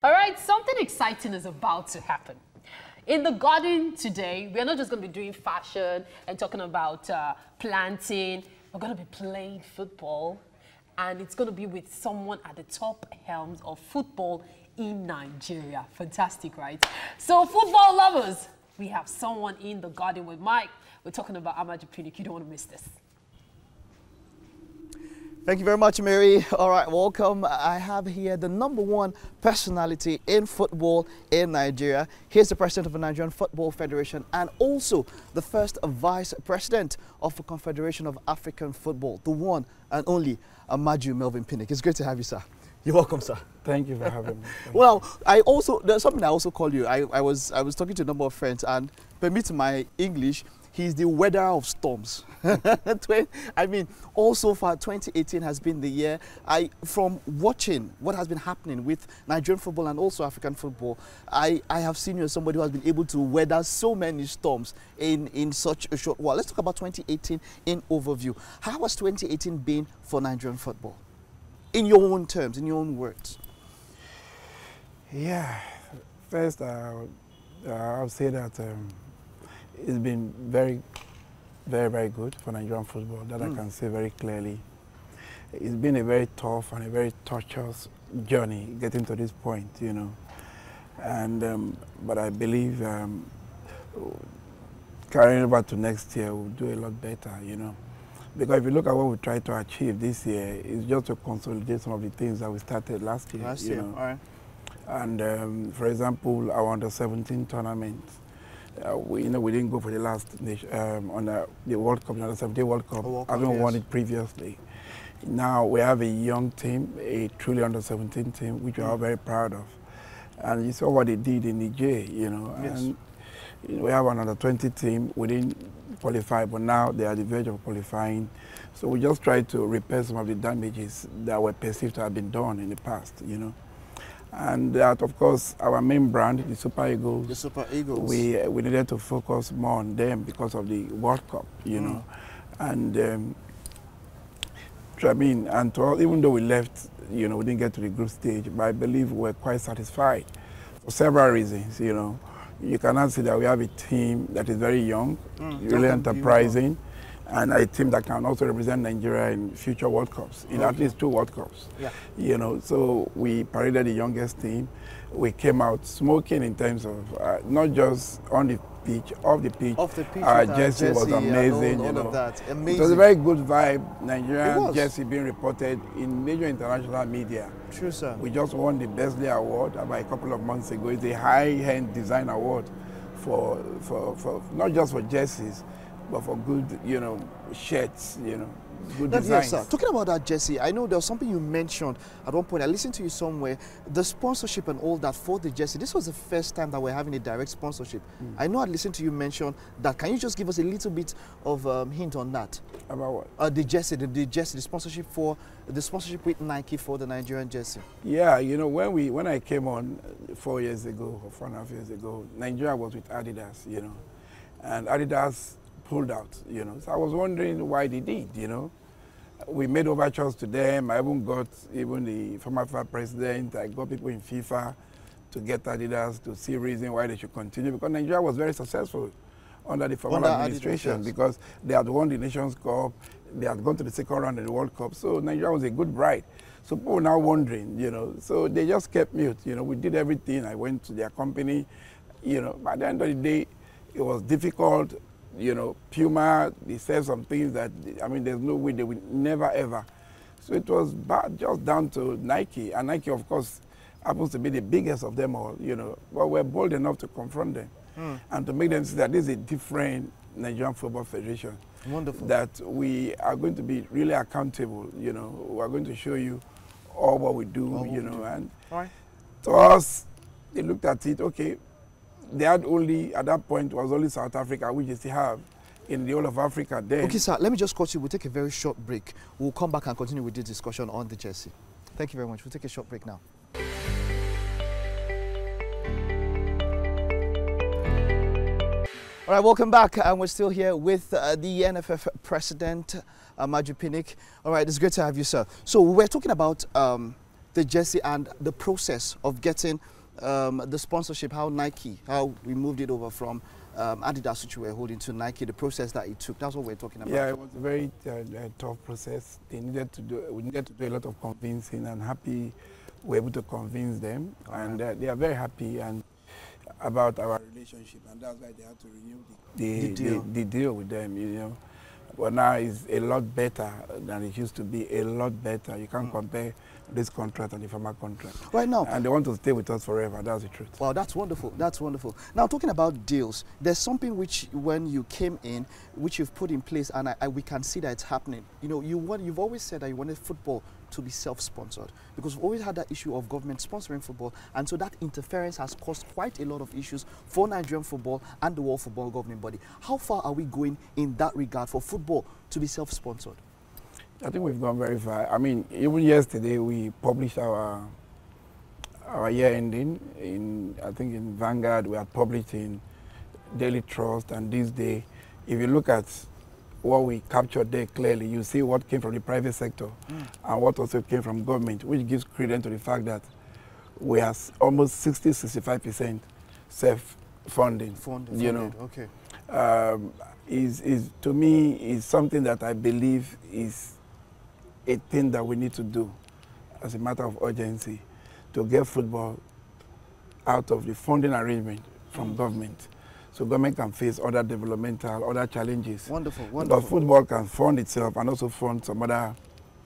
All right, something exciting is about to happen. In the garden today, we're not just going to be doing fashion and talking about planting. We're going to be playing football, and it's going to be with someone at the top helms of football in Nigeria. Fantastic, right? So, football lovers, we have someone in the garden with Mike. We're talking about Amaju Pinnick. You don't want to miss this. Thank you very much, Mary. All right, welcome. I have here the #1 personality in football in Nigeria. Here's the president of the Nigerian Football Federation and also the first vice president of the Confederation of African Football, the one and only Amaju Pinnick. It's great to have you, sir. You're welcome, sir. Thank you for having me. Well, there's something I also call you. I was talking to a number of friends, and permit my English, he's the weather of storms. I mean, all so far, 2018 has been the year. From watching what has been happening with Nigerian football and also African football, I have seen you as somebody who has been able to weather so many storms in such a short while. Let's talk about 2018 in overview. How has 2018 been for Nigerian football? In your own terms, in your own words. Yeah, first I'll say that it's been very good for Nigerian football, that I can say very clearly. It's been a very tough and a very torturous journey getting to this point, you know. And but I believe carrying over to next year we'll do a lot better, you know. Because if you look at what we tried to achieve this year, it's just to consolidate some of the things that we started last year. Last year, all right. And for example, our under-17 tournament, we didn't go for the last on the World Cup, the under-17 World Cup, having won it previously. Now we have a young team, a truly under-17 team, which we are very proud of. And you saw what they did in Niger, you know. Yes. And we have an under-20 team. We didn't qualify, but now they are at the verge of qualifying. So we just try to repair some of the damages that were perceived to have been done in the past, you know. And that, of course, our main brand, the Super Eagles. The Super Eagles. We needed to focus more on them because of the World Cup, you know. And I mean, even though we left, you know, we didn't get to the group stage, but I believe we're quite satisfied for several reasons, you know. You cannot see that we have a team that is very young, really enterprising, and a team that can also represent Nigeria in future World Cups, in at least 2 World Cups. Yeah. You know, so we paraded the youngest team. We came out smoking in terms of not just on the pitch, off the pitch. Off the pitch, jersey was amazing. All of that. Amazing. It was a very good vibe. Nigerian jersey being reported in major international media. True, sir. We just won the Besley Award about a couple of months ago. It's a high-end design award for not just for jerseys, but for good, you know, shirts, you know, good designs. Yes, sir. Talking about that jersey, I know there was something you mentioned at one point. I listened to you somewhere. The sponsorship and all that for the jersey. This was the first time that we're having a direct sponsorship. I know I listened to you mention that. Can you just give us a little bit of hint on that? About what? The jersey, the sponsorship with Nike for the Nigerian jersey. Yeah, you know, when I came on 4 years ago or 4.5 years ago, Nigeria was with Adidas, you know, and Adidas pulled out, you know. So I was wondering why they did, you know. We made overtures to them. I even got the former FIFA president. I got people in FIFA to get Adidas to see reason why they should continue, because Nigeria was very successful under the former administration, because they had won the Nations Cup, they had gone to the second round of the World Cup, so Nigeria was a good bride. So people were now wondering, you know, so they just kept mute, you know. We did everything. I went to their company, you know. By the end of the day, it was difficult. You know, Puma, they said some things that, I mean, there's no way they would never, ever. So it was bad, just down to Nike. And Nike, of course, happens to be the biggest of them all, you know. But we're bold enough to confront them and to make them see that this is a different Nigerian Football Federation. Wonderful. That we are going to be really accountable, you know. We are going to show you all what we do, you know. And to us, they looked at it, okay, they had only, at that point, was only South Africa, which they still have in the whole of Africa then. Okay, sir, let me just cut you. We'll take a very short break. We'll come back and continue with this discussion on the jersey. Thank you very much. We'll take a short break now. All right, welcome back. And we're still here with the NFF president, Amaju Pinnick. All right, it's great to have you, sir. So we're talking about the jersey and the process of getting the sponsorship, how we moved it over from Adidas, which we were holding, to Nike, the process that it took. That's what we're talking about. Yeah, it was a very tough process. We needed to do a lot of convincing, and happy we're able to convince them. And they are very happy and about our relationship, and that's why they had to renew the deal with them, you know. But now it's a lot better than it used to be, a lot better. You can't compare this contract and the former contract. Right now. And they want to stay with us forever, that's the truth. Wow, that's wonderful, that's wonderful. Now, talking about deals, there's something which, when you came in, which you've put in place, and we can see that it's happening. You know, you've always said that you wanted football to be self-sponsored, because we've always had that issue of government sponsoring football, and so that interference has caused quite a lot of issues for Nigerian football and the World Football Governing Body. How far are we going in that regard for football to be self-sponsored? I think we've gone very far. I mean, even yesterday we published our year ending I think in Vanguard. We had published in Daily Trust, and this day, if you look at what we captured there clearly, you see what came from the private sector and what also came from government, which gives credence to the fact that we are almost 60–65% self-funding. You know, okay. To me, is something that I believe is a thing that we need to do as a matter of urgency, to get football out of the funding arrangement from government, so government can face other developmental, other challenges. Wonderful, wonderful. But football can fund itself and also fund some other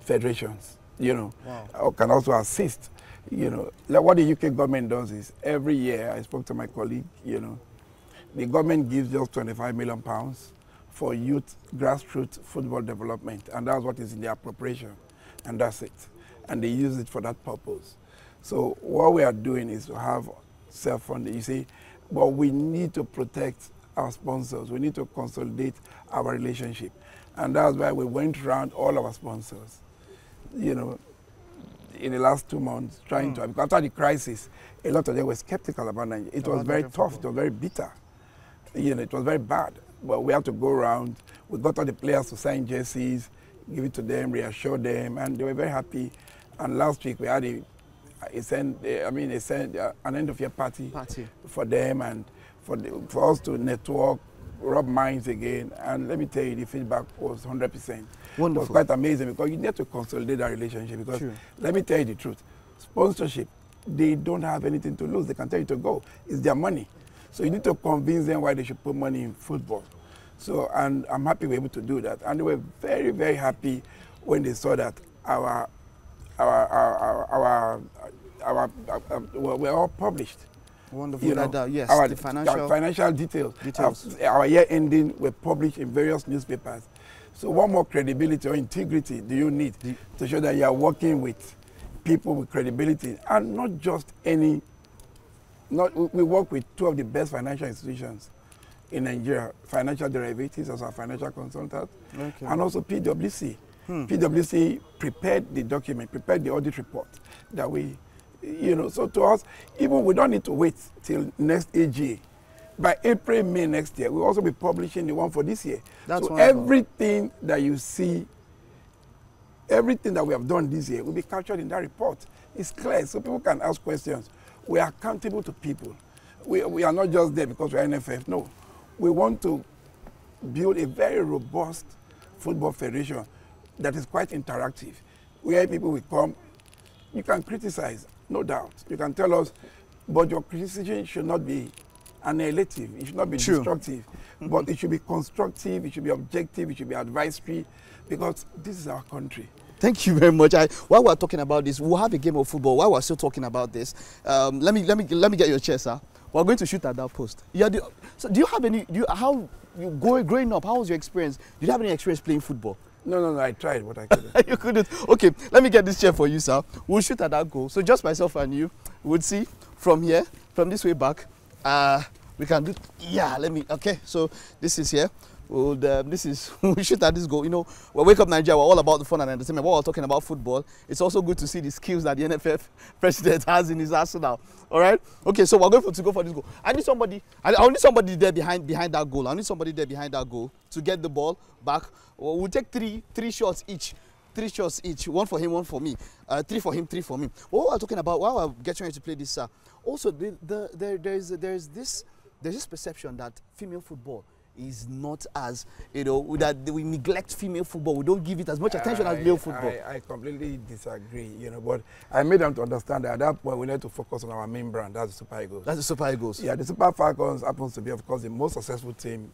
federations, you know, or can also assist, you know. Like what the UK government does is, every year, I spoke to my colleague, you know, the government gives just £25 million for youth grassroots football development, and that's what is in the appropriation, and that's it. And they use it for that purpose. So what we are doing is to have self-funding, you see, but we need to protect our sponsors. We need to consolidate our relationship. And that's why we went around all our sponsors, you know, in the last 2 months, trying to, because after the crisis, a lot of them were skeptical about Nigeria. It was very tough, it was very bitter. You know, it was very bad. But we had to go around. We got all the players to sign jerseys, give it to them, reassure them, and they were very happy. And last week we had an end-of-year party for them, and for us to network, rub minds again. And let me tell you, the feedback was 100%. Wonderful. It was quite amazing, because you need to consolidate that relationship. Because let me tell you the truth, sponsorship, they don't have anything to lose. They can tell you to go. It's their money. So you need to convince them why they should put money in football. So, and I'm happy we're able to do that. And they were very, very happy when they saw that we're all published. Wonderful. You know, yes, our financial details. Our year ending were published in various newspapers. So what more credibility or integrity do you need to show that you are working with people with credibility, and not just any. We work with two of the best financial institutions in Nigeria, Financial Derivatives as our financial consultant, and also PwC. PwC prepared the document, prepared the audit report that we, you know, so to us, even we don't need to wait till next AGA. By April, May next year, we'll also be publishing the one for this year. That's so wonderful. Everything that you see, everything that we have done this year will be captured in that report. It's clear, so people can ask questions. We are accountable to people. We are not just there because we're NFF. No. We want to build a very robust football federation that is quite interactive, where people will come. You can criticize, no doubt. You can tell us, but your criticism should not be annihilative. It should not be destructive. But it should be constructive, it should be objective, it should be advisory, because this is our country. Thank you very much. While we're talking about this, we'll have a game of football. While we're still talking about this, let me get your chair, sir. We're going to shoot at that post. Yeah. So do you have any? Growing up? How was your experience? Did you have any experience playing football? No. I tried, but I couldn't. You couldn't. Okay. Let me get this chair for you, sir. We'll shoot at that goal. So just myself and you would see from here, from this way back. We can do. Yeah. Let me. Okay. So this is here. We shoot at this goal. You know, we Wake Up Nigeria, we're all about the fun and entertainment. While we're talking about football, it's also good to see the skills that the NFF president has in his arsenal. All right? Okay, so we're going to go for this goal. I need somebody there behind that goal. I need somebody there behind that goal to get the ball back. We'll take three shots each. 3 shots each, 1 for him, 1 for me. 3 for him, 3 for me. What we're talking about, while we're getting ready to play this, also there's this perception that female football is not as, you know, that we neglect female football. We don't give it as much attention as male football. I completely disagree, you know, but I made them to understand that at that point we need to focus on our main brand, that's the Super Eagles. That's the Super Eagles. Yeah, the Super Falcons happens to be, of course, the most successful team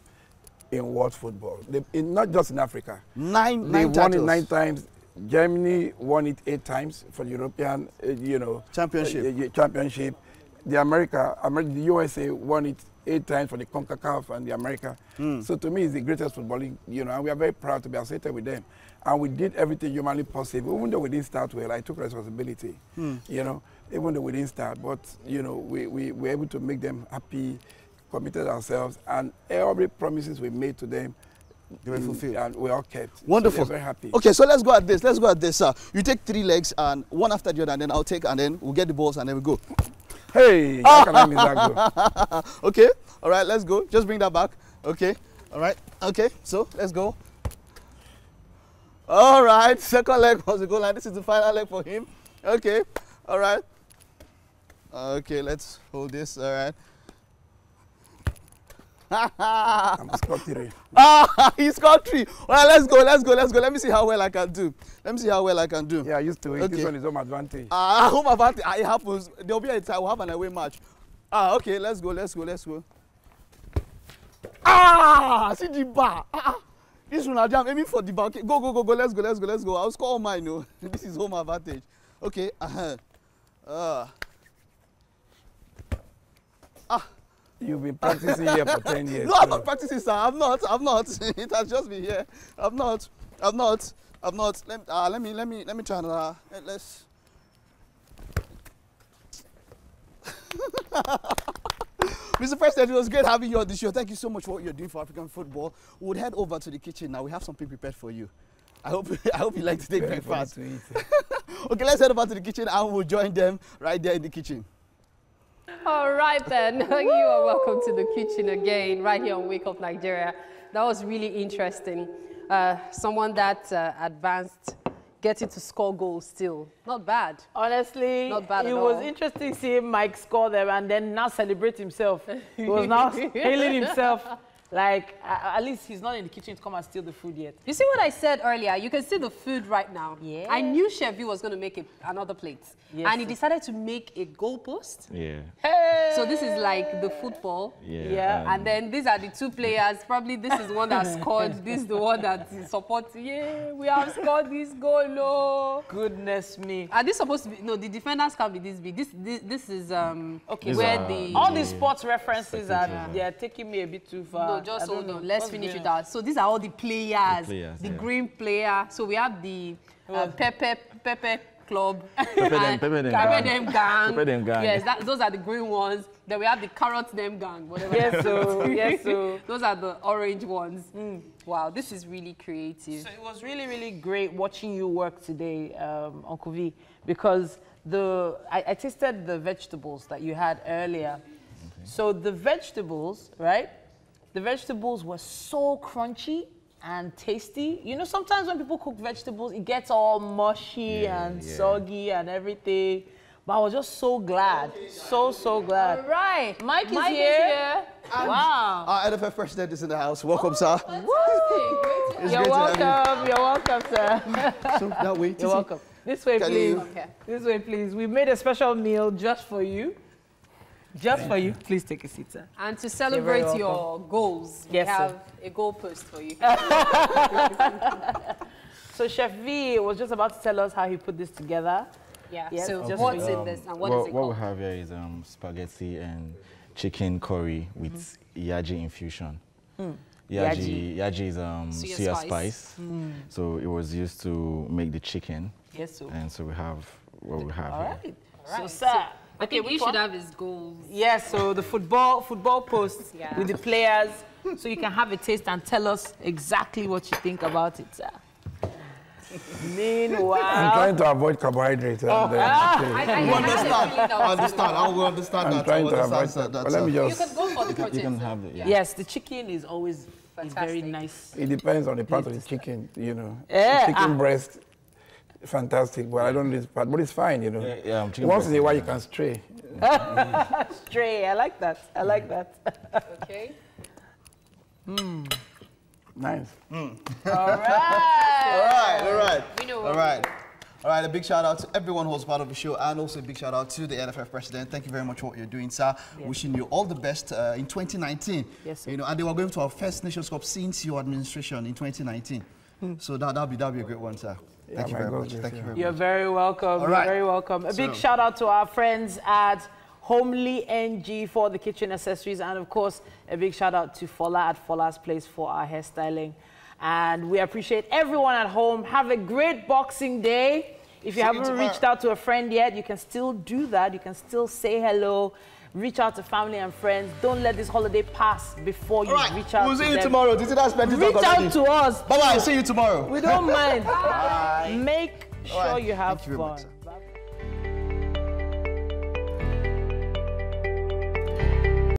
in world football. Not just in Africa. Nine won titles. it 9 times. Germany won it 8 times for the European, championship. Championship. The USA won it 8 times for the CONCACAF and the America. So to me, it's the greatest footballing, you know, and we are very proud to be associated with them. And we did everything humanly possible. Even though we didn't start well, I took responsibility, you know, even though we didn't start. But, you know, we were able to make them happy, committed ourselves, and every promises we made to them, they were fulfilled. And we all kept. Wonderful. So very happy. Okay, so let's go at this. Let's go at this. You take 3 legs and one after the other, and then I'll take, and then we'll get the balls, and then we go. Hey, how can I miss that goal? Okay, all right, let's go. Just bring that back. Okay, all right. Okay, so let's go. All right, second leg was the goal line. This is the final leg for him. Okay, all right. Okay, let's hold this. All right. I'm scored 3. He scored 3. All right, let's go. Let me see how well I can do. Yeah, I used to. Okay. This one is home advantage. Home advantage. It happens. There'll be a time we'll have an away match. Okay, let's go. See the bar. This one I'm aiming for the bar. Okay, go. Let's go. I'll score all mine. No, this is home advantage. Okay. You've been practicing here for 10 years. No, I'm not practicing, sir. I'm not. It has just been here. I'm not. Let me try another. Let's. Mr. President, it was great having you on the show. Thank you so much for what you're doing for African football. We'll head over to the kitchen now. We have something prepared for you. I hope you like to take breakfast. Okay, let's head over to the kitchen and we'll join them right there in the kitchen. All right, then. You are welcome to the kitchen again, right here on Wake Up Nigeria. That was really interesting. Someone that advanced, getting to score goals still. Not bad. Honestly, not bad it at was all. interesting seeing Mike score there and then now celebrate himself. He was now hailing himself. Like, at least he's not in the kitchen to come and steal the food yet. You see what I said earlier? You can see the food right now. Yeah. I knew Chef V was going to make another plate. Yes, and he decided to make a goalpost. Yeah. Hey! So this is like the football. Yeah. And then these are the 2 players. Probably this is the one that scored. This is the one that supports. Yeah, we have scored this goal. No. Goodness me. Are this supposed to be? No, the defenders can't be this big. This is okay. where the all these sports references they're taking me a bit too far. No, just hold on. Let's finish it out. So these are all the players. The green player. So we have the Pepe Club. Pepe them gang. Yes, those are the green ones. Then we have the carrot them gang. Whatever. Yes, so. Those are the orange ones. Wow, this is really creative. So it was really, really great watching you work today, Uncle V, because I tasted the vegetables that you had earlier. Okay. So the vegetables, right? The vegetables were so crunchy and tasty. You know, sometimes when people cook vegetables, it gets all mushy and soggy and everything. But I was just so glad. So glad. All right. Mike is here. Wow. Our NFF president is in the house. Welcome, sir. Woo! You're welcome, sir. So that way. You're welcome. This way, please. Okay. This way, please. We made a special meal just for you. Just for you. Please take a seat, sir. And to celebrate your goals, we Yes, have a goal post for you. So Chef V was just about to tell us how he put this together. Yeah. Yes, So just what's for you. in this and what is it What called? we have here is spaghetti and chicken curry with yaji infusion. Yaji is suya spice. So it was used to make the chicken. Yes, sir. And so we have what we have All here. right. Right. So, sir. I think we should have his goals. Yes, so the football post Yeah. with the players, so you can have a taste and tell us exactly what you think about it, sir. Meanwhile, I'm trying to avoid carbohydrates. I will understand I'm that. trying to avoid that. But let me You just. can go for the You protein. can have it. Yeah. yes, the chicken is always very Fantastic. nice. It depends on the part of the chicken, you know. Yeah, Chicken breast fantastic, but I don't do this part. But it's fine, you know. Yeah, I'm chicken Once breast in a while, is you can stray. Stray, I like that. I like that. Okay. Nice. All right. We know All what right. All right, a big shout out to everyone who was part of the show, and also a big shout out to the NFF president. Thank you very much for what you're doing, sir. Yes. Wishing you all the best in 2019. Yes, sir. You know, and they were going to our first Nations Cup since your administration in 2019. So that'll be a great one, sir. Thank you very much. Thank you very much. You're very welcome. All You're right. very welcome. A big shout out to our friends at Homely NG for the kitchen accessories, and of course, a big shout out to Fola at Fola's Place for our hairstyling. And we appreciate everyone at home. Have a great Boxing Day. If you haven't reached out to a friend yet, you can still do that. You can still say hello, reach out to family and friends. Don't let this holiday pass before you reach out to them. We'll see you tomorrow. Did you not spend it Reach out to us. Bye-bye. See you tomorrow. We don't mind. Make sure you have Thank you very much, fun. sir.